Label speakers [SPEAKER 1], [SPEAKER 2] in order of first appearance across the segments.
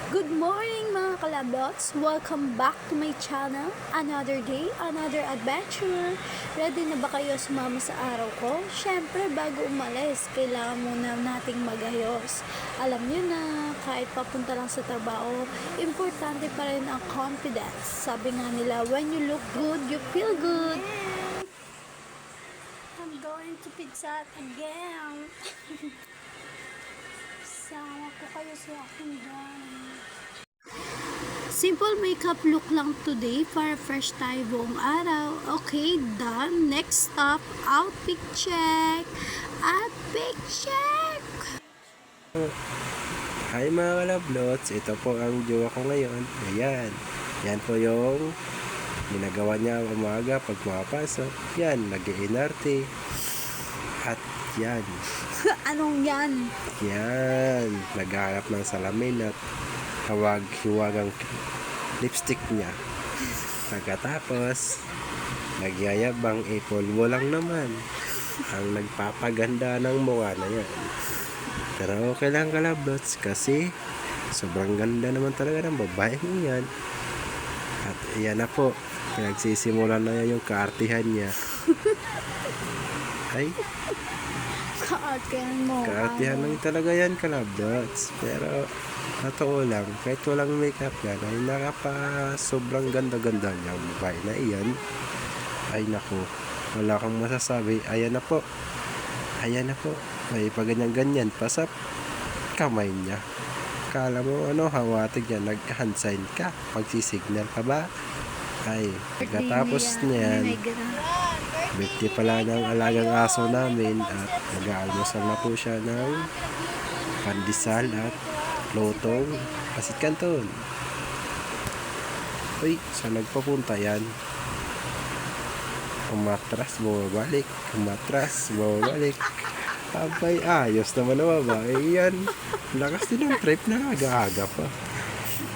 [SPEAKER 1] Good morning mga kalablots! Welcome back to my channel. Another day, another adventure. Ready na ba kayo sumama sa araw ko? Syempre, bago umalis, kailangan muna nating magayos. Alam nyo na, kahit papunta lang sa trabaho, importante pa rin ang confidence. Sabi nga nila, when you look good, you feel good. I'm going to Pizza Hut again. Sama ko kayo sa akin dyan. Simple makeup look lang today para fresh tayo buong araw. Okay, done. Next stop, outfit check. Outfit check!
[SPEAKER 2] Hi mga kalablots, ito po ang jowa ko ngayon. Ayan, yan po yung ginagawa niya ang umaga pag pumapasok. Yan, nag-iinarte. At yan.
[SPEAKER 1] Anong yan?
[SPEAKER 2] Yan, naghahanap ng salamin at hiwagang lipstick niya. Pagkatapos, nagyayabang ipolvo lang naman ang nagpapaganda ng mukha na yan. Pero okay lang kalablots kasi sobrang ganda naman talaga ng babaeng yan. At iyan na po, pinagsisimula na yan yung kaartihan niya. Ay,
[SPEAKER 1] Kaartihan mo.
[SPEAKER 2] kaartihan lang talaga yan kalablots. Pero totoo lang, kahit walang makeup yan, ay sobrang ganda-ganda niya ang babae na iyan. Ay naku, wala kang masasabi. Ayan na po, ayan na po. May paganyan-ganyan pa sa kamay niya. Kala mo hawatig yan, nag-hand sign ka, pagsisignal ka ba? Ay, pagkatapos niyan, birthday pala ng alagang aso namin at nag-aalmusal na po siya ng pandesal at lotong asit kanton. Uy, saan nagpapunta yan? Umatras, bumabalik. Umatras, bumabalik. Abay, ayos naman na babae yan. Lakas din ang trip na aga-aga pa.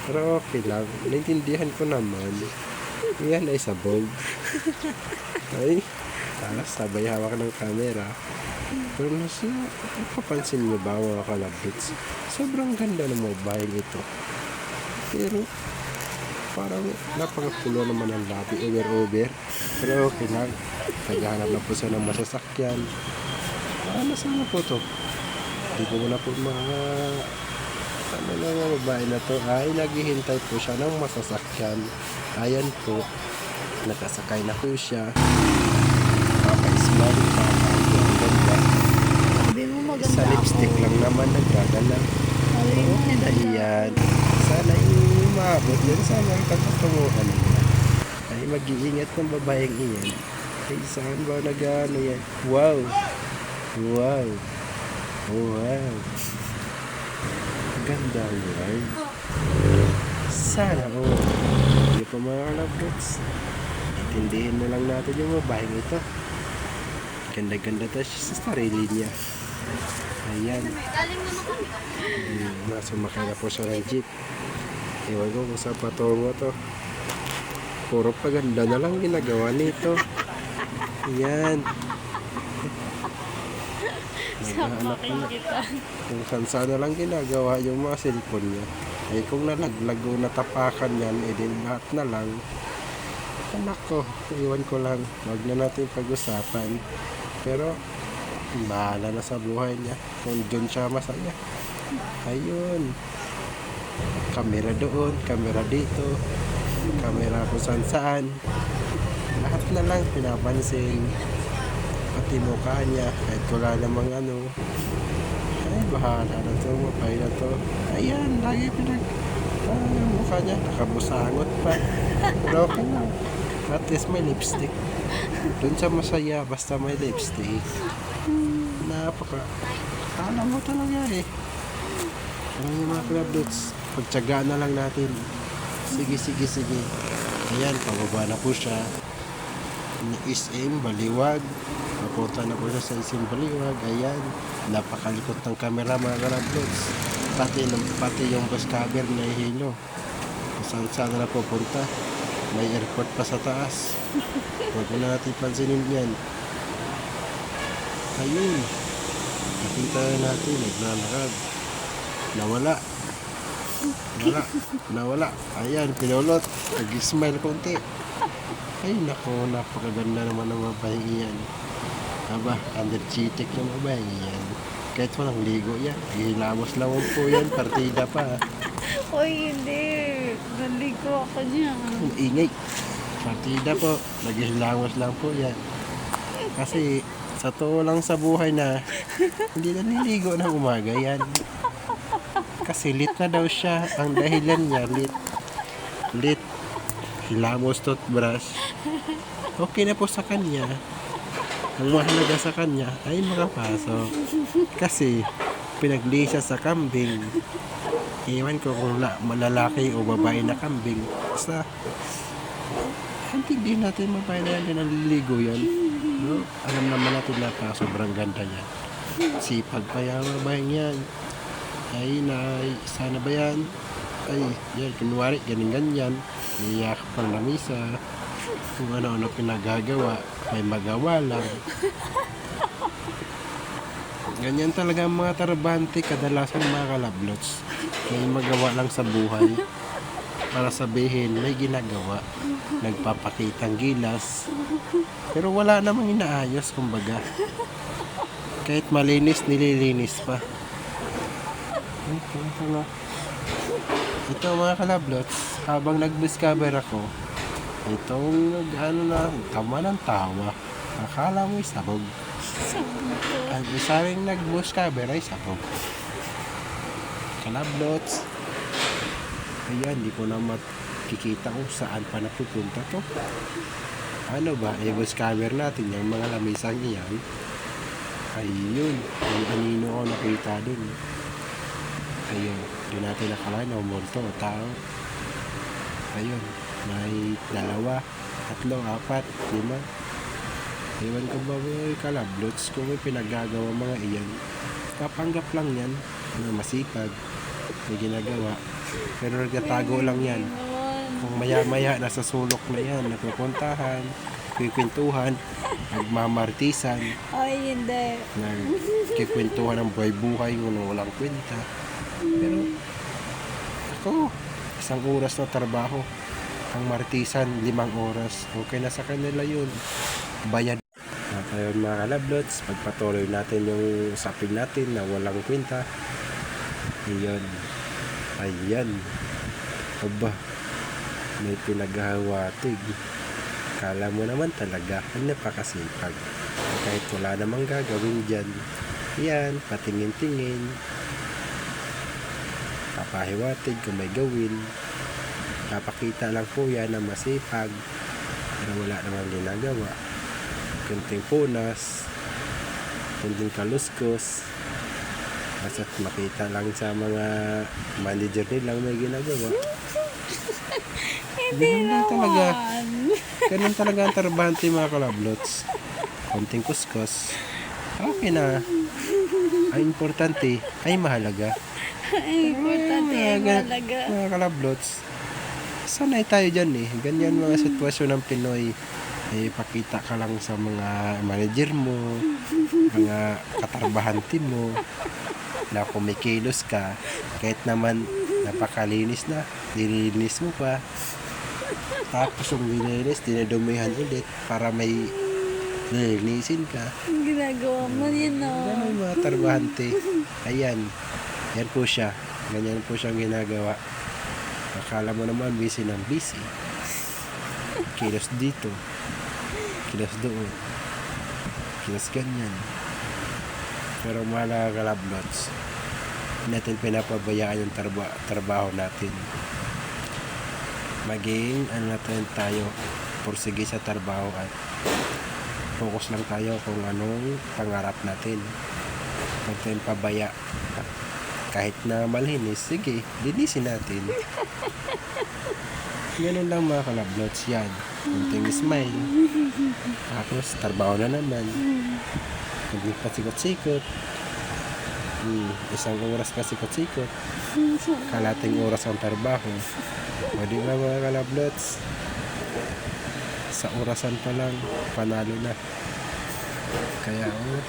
[SPEAKER 2] Pero okay lang, naintindihan ko naman. Yan ay sabog. Ay, sabay hawak ng camera. Pero napapansin mo ba mga kalabits? Sobrang ganda ng babaeng ito. Pero parang napakapulo naman ang labi over. Pero okay lang. Naghahanap na po siya ng masasakyan. Nasaan na po to? Hindi ko na po ano na mga babae na to ay naghihintay po siya ng masasakyan. Ayan po, nakasakay na po siya. Papa-smile, ang ganda.
[SPEAKER 1] Sabi mo maganda
[SPEAKER 2] Sa lipstick lang naman nagdadala. Ayan, sana yung maabot yan, sana ang pagkatunguhan niya ay mag-iingat ng babaeng iyan. Ay saan ba nag-ano yan? Wow, wow, wow, ganda yan. Sana hindi pa mga kalabrots, intindihin na lang natin yung babaeng ito. Ganda-ganda ta siya sa sarili niya. Ayan. Nasumakay na po siya ng jeep. Ewan ko kung saan patungo to. Puro paganda na lang ginagawa nito. Ayan.
[SPEAKER 1] Sapakin kita.
[SPEAKER 2] Kung saan na lang ginagawa yung mga cellphone niya. Eh kung nalaglag o natapakan yan, din lahat na lang. Anak ko, iwan ko lang. Huwag na natin pag-usapan. Pero, bahala na sa buhay niya. Kung doon siya masaya. Ayun. Kamera doon, kamera dito. Kamera kung saan. Lahat na lang pinapansin. Pati mukha niya. Kahit wala namang ay, bahala na to. Mapay na to. Ayan, lagi yung mukha niya. Nakabusangot pa. Pero okay lang. At least may lipstick. Doon siya masaya basta may lipstick. Kala mo talaga eh. Parang yung mga kalablots, pagtsagaan na lang natin. Sige. Ayan, pababa na po siya. SM Baliwag. Napunta na po siya sa SM Baliwag. Ayan, napakalikot ng camera mga kalablots. Pati yung bus cover na ihilo. Saan na pupunta. May airport pa sa taas. Huwag na natin pansinin yan. Ayun. Nakita natin, naglalakad. Nawala. Nawala. Ayan, pinulot. Nag-smile konti. Ay, naku, napakaganda naman ng mabahingi yan. Aba, underchitek ng mabahingi yan. Kahit walang ligo yan. Gihilamos lang po yan, partida pa.
[SPEAKER 1] Uy, hindi. Naligo ako niya.
[SPEAKER 2] Ang ingay. Partida po, naghihilamos lang po yan. Kasi, sa totoo lang sa buhay na, hindi na niligo ng umaga yan. Kasi lit na daw siya. Ang dahilan niya, lit. Hilamos toothbrush. Okay na po sa kanya. Ang mahalaga sa kanya ay makapasok. Kasi pinaglisa sa kambing. Ewan ko kung malalaki o babae na kambing. Basta hindi natin babae na yan naliligo yan. No? Alam naman natin na sobrang ganda niya. Sipag pa yung babae yan. Ay, sana ba yan? Ay, yan, kunwari, ganyan-ganyan. Niyak pang lamisa. Kung ano-ano pinagagawa, may magawa lang. Ganyan talaga ang mga trabahante, kadalasan mga kalablots. May magawa lang sa buhay. Para sabihin, may ginagawa. Nagpapakitang gilas. Pero wala namang inaayos, kumbaga. Kahit malinis, nililinis pa. Ito mga kalablots, habang nag-discover ako, itong tama ng tawa. Akala mo'y sabog. Ang isa rin nag-discover ay sabog. Kalablots. Ayan, di ko na makikita kung saan pa napupunta to. Ano ba, i-discover natin yung mga lamisang iyan. Ayun, yung anino ko nakita dun. Ayun, di natin nakalain o multo o tao. Ayun, may 2, 3, 4, 5. Ewan ko ba may kalablots kung may pinagagawa mga iyan. Kapanggap lang yan, masipag, may ginagawa. Pero nagtatago lang yan. Kung maya-maya nasa sulok na yan, napupuntahan, kikwentuhan, nagmamartisan.
[SPEAKER 1] Ay, hindi.
[SPEAKER 2] Nagkikwentuhan ng buhay-buhay kung walang kwenta. Pero ako, 1 oras na trabaho. Ang martisan, 5 oras. Okay na sa kanila yun. Bayad. At ayun mga kalablots, pagpatuloy natin yung usapin natin na walang kwenta. Ayun. Ayan. Aba, may pinaghahawatig. Kala mo naman talaga, ang napakasipag. Kahit wala namang gagawin dyan. Yan, patingin-tingin. Papahiwatig kung may gawin. Papakita lang po yan na masipag. Pero wala namang ginagawa. Kunting punas. Kunting kaluskos. Basta't makita lang sa mga manager nilang may ginagawa.
[SPEAKER 1] Hindi
[SPEAKER 2] talaga.
[SPEAKER 1] naman.
[SPEAKER 2] Ganun talaga ang trabahante mga kalablots. Kunting kuskos. Okay na. Ang importante ay mahalaga.
[SPEAKER 1] Ay, importante ay mahalaga.
[SPEAKER 2] Mga kalablots, sanay tayo dyan eh. Ganyan mga sitwasyon ng Pinoy. Pakita ka lang sa mga manager mo, mga katarbahante mo, na kumikilos ka, kahit naman napakalinis na, nilinis mo pa. Tapos yung nilinis, dinadumihan ulit para may nilinisin ka.
[SPEAKER 1] Ang ginagawa mo yun, no?
[SPEAKER 2] Ganun mga tarbahante. Ayan. Yan po siya. Ganyan po siyang ginagawa. Akala mo naman busy ng busy. Kilos dito. Kilos doon. Kilos ganyan. Pero mga kalablots, hindi natin pinapabayaan yung trabaho natin. Maging natin tayo pursige sa trabaho at focus lang tayo kung anong pangarap natin. Huwag tayong pabaya. Kahit na malinis, sige, linisin natin. Ganun lang mga kalablots yan. Kunting smile. Tapos, trabaho na naman. Hindi pa sikot-sikot. 1 oras pa sikot-sikot. Kalating oras ang trabaho. O di ba mga kalablots? Sa orasan pa lang, panalo na. Kaya, huwag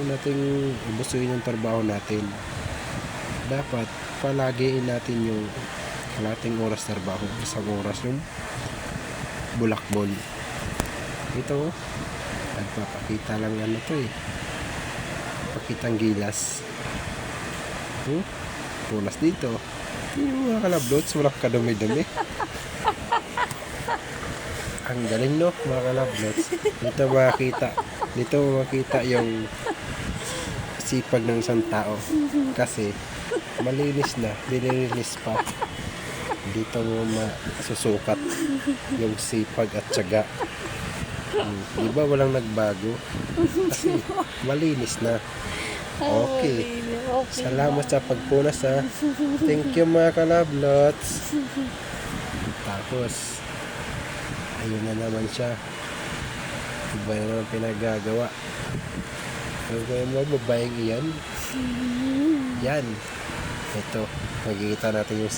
[SPEAKER 2] nating ubusuin yung trabaho natin. dapat palagiin natin yung kalating oras trabaho, isang oras yung bulakbol. Ito, nagpapakita lang ano to eh. Pakitang gilas. Punas dito. Yung mga kalablots, walang kadumi-dumi. Ang galing no, mga kalablots. Dito makita yung sipag ng isang tao. Kasi malinis na, nililinis pa. Dito mo masusukat yung sipag at tiyaga. Di ba walang nagbago? Kasi malinis na. Okay. Salamat sa pagpunas ha. Thank you mga kalablots. Tapos, ayun na naman siya. Iba na naman pinagagawa. Kaya mo, babaeng iyan. Yan. Ito, magkikita natin yung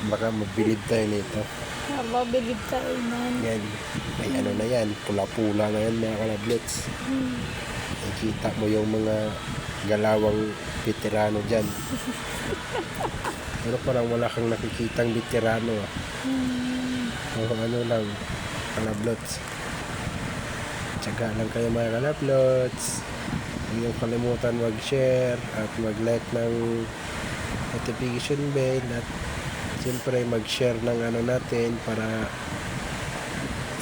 [SPEAKER 2] baka mabilib tayo nito.
[SPEAKER 1] Mabilib tayo man.
[SPEAKER 2] Yan. May ano na yan. Pula-pula na yan mga kalablots. Nakikita mo yung mga galawang veterano dyan. Pero parang wala kang nakikitang veterano ah. O ano lang, kalablots. Tsaga lang kayo mga kalablots. Huwag niyong kalimutan mag-share at mag-like ng notification bell at siyempre mag-share ng ano natin para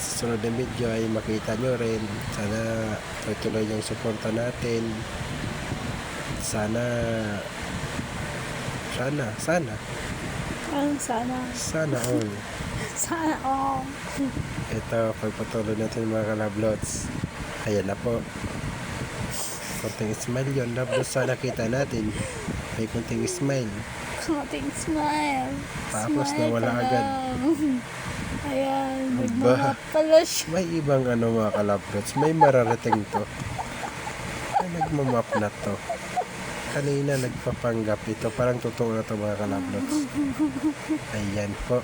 [SPEAKER 2] sa sunod na video ay makita nyo rin. Sana tuloy yung suporta natin. Sana
[SPEAKER 1] Ang sana.
[SPEAKER 2] Sana all.
[SPEAKER 1] Sana all.
[SPEAKER 2] Ito, pagpatuloy natin mga kalablots. Ayan na po. Konting smile yun. Labdos sana kita natin. May konting smile.
[SPEAKER 1] Konting smile.
[SPEAKER 2] Tapos
[SPEAKER 1] Smile
[SPEAKER 2] nawala
[SPEAKER 1] ka
[SPEAKER 2] agad.
[SPEAKER 1] lang. Ayan,
[SPEAKER 2] Aba.
[SPEAKER 1] mga pala siya.
[SPEAKER 2] May ibang ano mga kalablots. May mararating to. Ay, nagmamap na to. Kanina nagpapanggap ito. Parang totoo na to mga kalablots. Ayan po.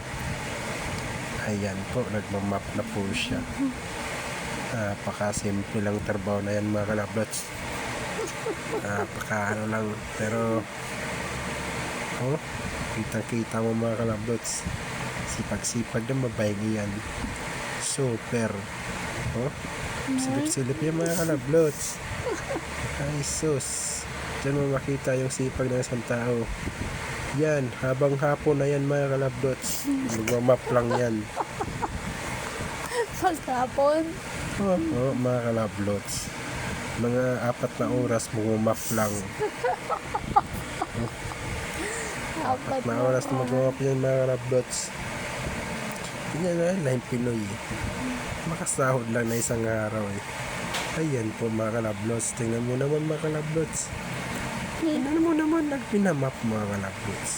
[SPEAKER 2] Ayan po. Nagmamap na po siya. Napaka-simple lang trabaho na yan mga kalablots. Napaka ano lang. Pero kita-kita mo mga kalablots. Sipag-sipag ng babaeng yan. Super. Silip-silip yan mga kalablots. Ay sus. Diyan mo makita yung sipag ng isang tao. Yan, habang hapon na yan mga kalablots. Magmamap lang yan.
[SPEAKER 1] Pagkapon.
[SPEAKER 2] Mga kalablots. Mga 4 na oras magmamap lang. 4 na oras na magmamap yan mga kalablots. Tingnan na lang Pinoy eh. Makasahod lang na isang araw eh. Ayan po mga kalablots. Tingnan mo naman mga kalablots. Tingnan mo naman nagpinamap mga kalablots.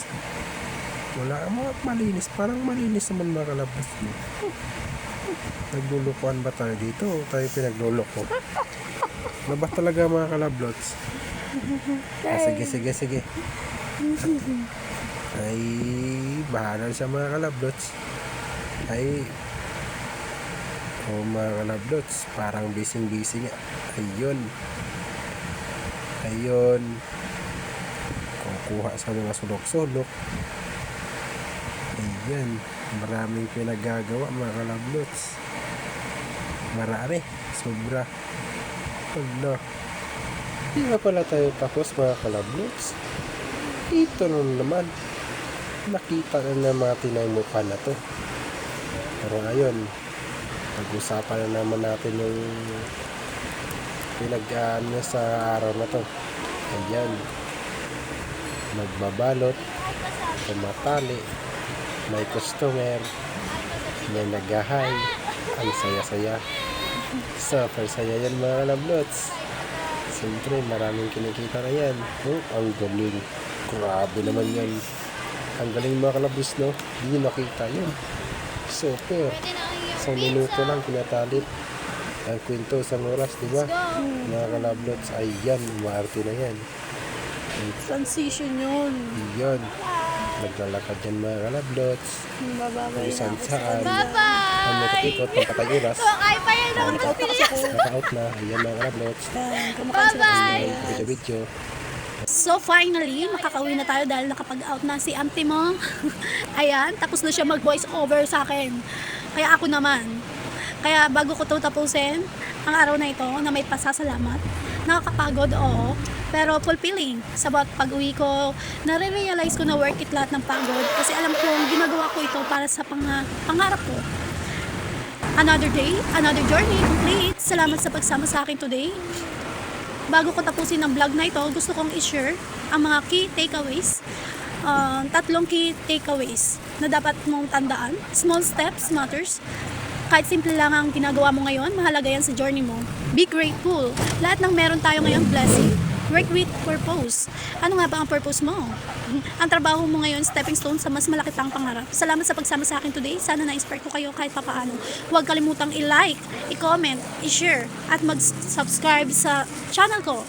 [SPEAKER 2] Wala mga malinis. Parang malinis naman mga kalablots. Naglulukuan ba tayo dito o tayo pinagluloko? Ano ba talaga mga kalablots? Sige. Ay, bahala siya mga kalablots. Ay, mga kalablots, parang busy nga. Ayun. Kukuha sa mga sulok-sulok. Ayan. Maraming pinagagawa mga kalablots. Marami. Sobra. Ano. Di ba pala tayo tapos mga kalablots? Ito naman. Nakita na natin ang mukha na to. Pero ayun. Pag-usapan na naman natin yung pinag-aan niya sa araw na to. Ayan. Magbabalot. Tumatali. May customer. May nag-hi. Ang saya-saya. Super saya yan mga kalablots. Siyempre maraming kinikita na yan. Ang galing. Grabe naman yan. Ang galing mga kalablots no. Hindi nakita yun. Super. Isang minuto lang kinatali. Ang kwento isang oras, di ba? Mga kalablots, ayan, maarte na yan.
[SPEAKER 1] Transition yun.
[SPEAKER 2] Iyon. Naglalakad yan mga kalablots.
[SPEAKER 1] Bababay
[SPEAKER 2] Kung
[SPEAKER 1] na.
[SPEAKER 2] saan. Ang nagkikot, pampatay oras. Naka-out na. Ayan mga kalablots.
[SPEAKER 1] Kumakain sila.
[SPEAKER 2] Video.
[SPEAKER 1] So finally, makakauwi na tayo dahil nakapag-out na si auntie mo. Ayan, tapos na siya mag-voice over sa akin. Kaya ako naman. Kaya bago ko ito tapusin, ang araw na ito na may pasasalamat, nakakapagod, oo, pero fulfilling. Sa bawat pag-uwi ko, nare-realize ko na worth it lahat ng pagod kasi alam ko ginagawa ko ito para sa pangarap ko. Another day, another journey complete. Salamat sa pagsama sa akin today. Bago ko tapusin ang vlog na ito, gusto kong i-share ang mga key takeaways. 3 key takeaways na dapat mong tandaan. Small steps matters. Kahit simple lang ang ginagawa mo ngayon, mahalaga yan sa journey mo. Be grateful. Lahat ng meron tayo ngayon, blessing. Work with purpose. Ano nga ba ang purpose mo? Ang trabaho mo ngayon, stepping stone sa mas malaki pang pangarap. Salamat sa pagsama sa akin today. Sana na-inspire ko kayo kahit papaano. Huwag kalimutang i-like, i-comment, i-share, at mag-subscribe sa channel ko.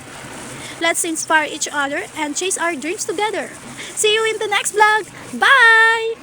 [SPEAKER 1] Let's inspire each other and chase our dreams together. See you in the next vlog. Bye!